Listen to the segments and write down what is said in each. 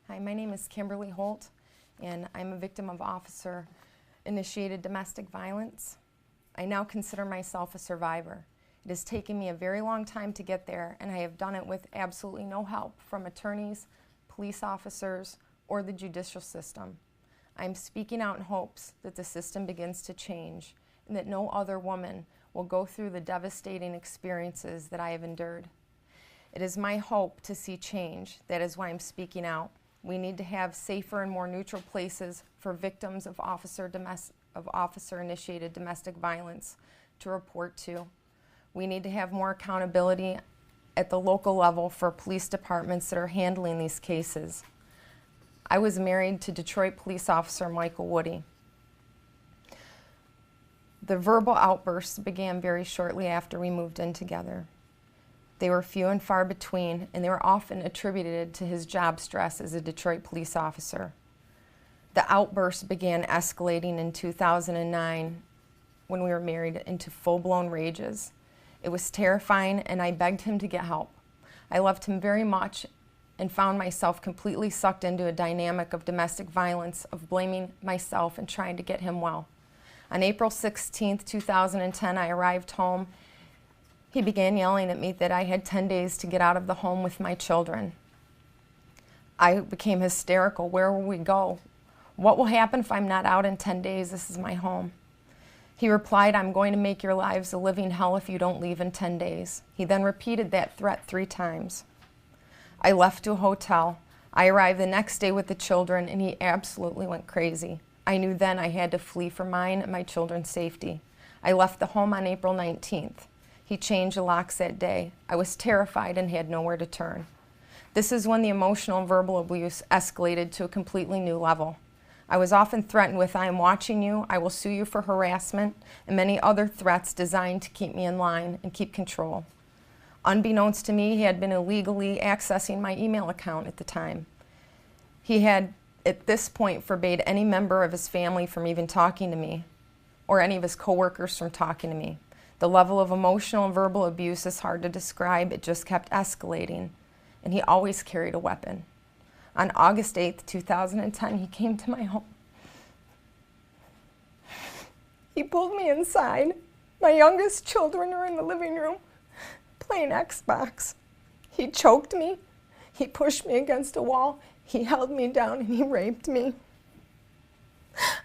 Hi, my name is Kimberly Holt, and I'm a victim of officer-initiated domestic violence. I now consider myself a survivor. It has taken me a very long time to get there, and I have done it with absolutely no help from attorneys, police officers, or the judicial system. I'm speaking out in hopes that the system begins to change and that no other woman will go through the devastating experiences that I have endured. It is my hope to see change. That is why I'm speaking out. We need to have safer and more neutral places for victims of officer-initiated domestic violence to report to. We need to have more accountability at the local level for police departments that are handling these cases. I was married to Detroit police officer Michael Woody. The verbal outbursts began very shortly after we moved in together. They were few and far between, and they were often attributed to his job stress as a Detroit police officer. The outbursts began escalating in 2009 when we were married into full-blown rages. It was terrifying, and I begged him to get help. I loved him very much and found myself completely sucked into a dynamic of domestic violence, of blaming myself and trying to get him well. On April 16, 2010, I arrived home. He began yelling at me that I had 10 days to get out of the home with my children. I became hysterical. Where will we go? What will happen if I'm not out in 10 days? This is my home. He replied, "I'm going to make your lives a living hell if you don't leave in 10 days. He then repeated that threat 3 times. I left to a hotel. I arrived the next day with the children, and he absolutely went crazy. I knew then I had to flee for mine and my children's safety. I left the home on April 19th. He changed the locks that day. I was terrified and had nowhere to turn. This is when the emotional and verbal abuse escalated to a completely new level. I was often threatened with, "I am watching you, I will sue you for harassment," and many other threats designed to keep me in line and keep control. Unbeknownst to me, he had been illegally accessing my email account at the time. He had, at this point, forbade any member of his family from even talking to me, or any of his coworkers from talking to me. The level of emotional and verbal abuse is hard to describe. It just kept escalating, and he always carried a weapon. On August 8th, 2010, he came to my home. He pulled me inside. My youngest children are in the living room playing Xbox. He choked me. He pushed me against a wall. He held me down and he raped me.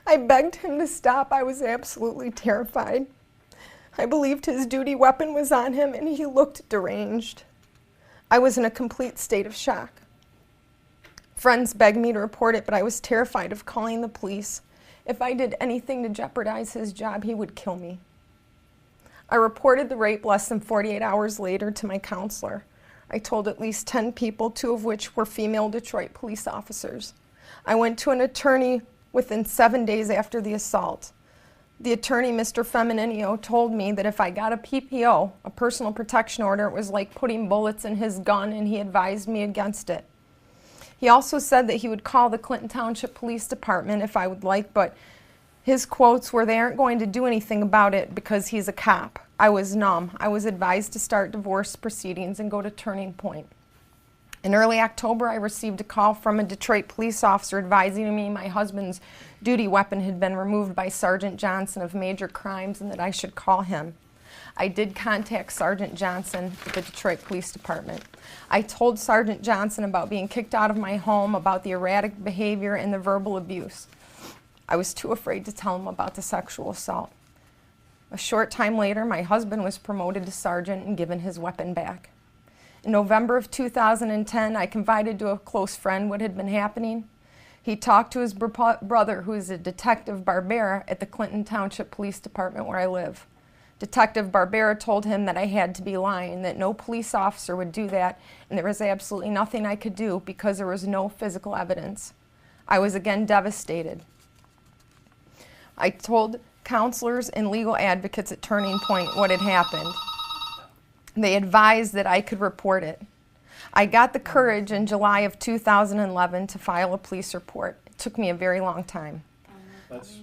I begged him to stop. I was absolutely terrified. I believed his duty weapon was on him and he looked deranged. I was in a complete state of shock. Friends begged me to report it, but I was terrified of calling the police. If I did anything to jeopardize his job, he would kill me. I reported the rape less than 48 hours later to my counselor. I told at least 10 people, 2 of which were female Detroit police officers. I went to an attorney within 7 days after the assault. The attorney, Mr. Femininio, told me that if I got a PPO, a personal protection order, it was like putting bullets in his gun, and he advised me against it. He also said that he would call the Clinton Township Police Department if I would like, but his quotes were, "They aren't going to do anything about it because he's a cop." I was numb. I was advised to start divorce proceedings and go to Turning Point. In early October, I received a call from a Detroit police officer advising me my husband's duty weapon had been removed by Sergeant Johnson of major crimes and that I should call him. I did contact Sergeant Johnson at the Detroit Police Department. I told Sergeant Johnson about being kicked out of my home, about the erratic behavior and the verbal abuse. I was too afraid to tell him about the sexual assault. A short time later, my husband was promoted to sergeant and given his weapon back. In November of 2010, I confided to a close friend what had been happening. He talked to his brother, who is a Detective Barbera at the Clinton Township Police Department where I live. Detective Barbera told him that I had to be lying, that no police officer would do that, and there was absolutely nothing I could do because there was no physical evidence. I was again devastated. I told counselors and legal advocates at Turning Point what had happened. They advised that I could report it. I got the courage in July of 2011 to file a police report. It took me a very long time. That's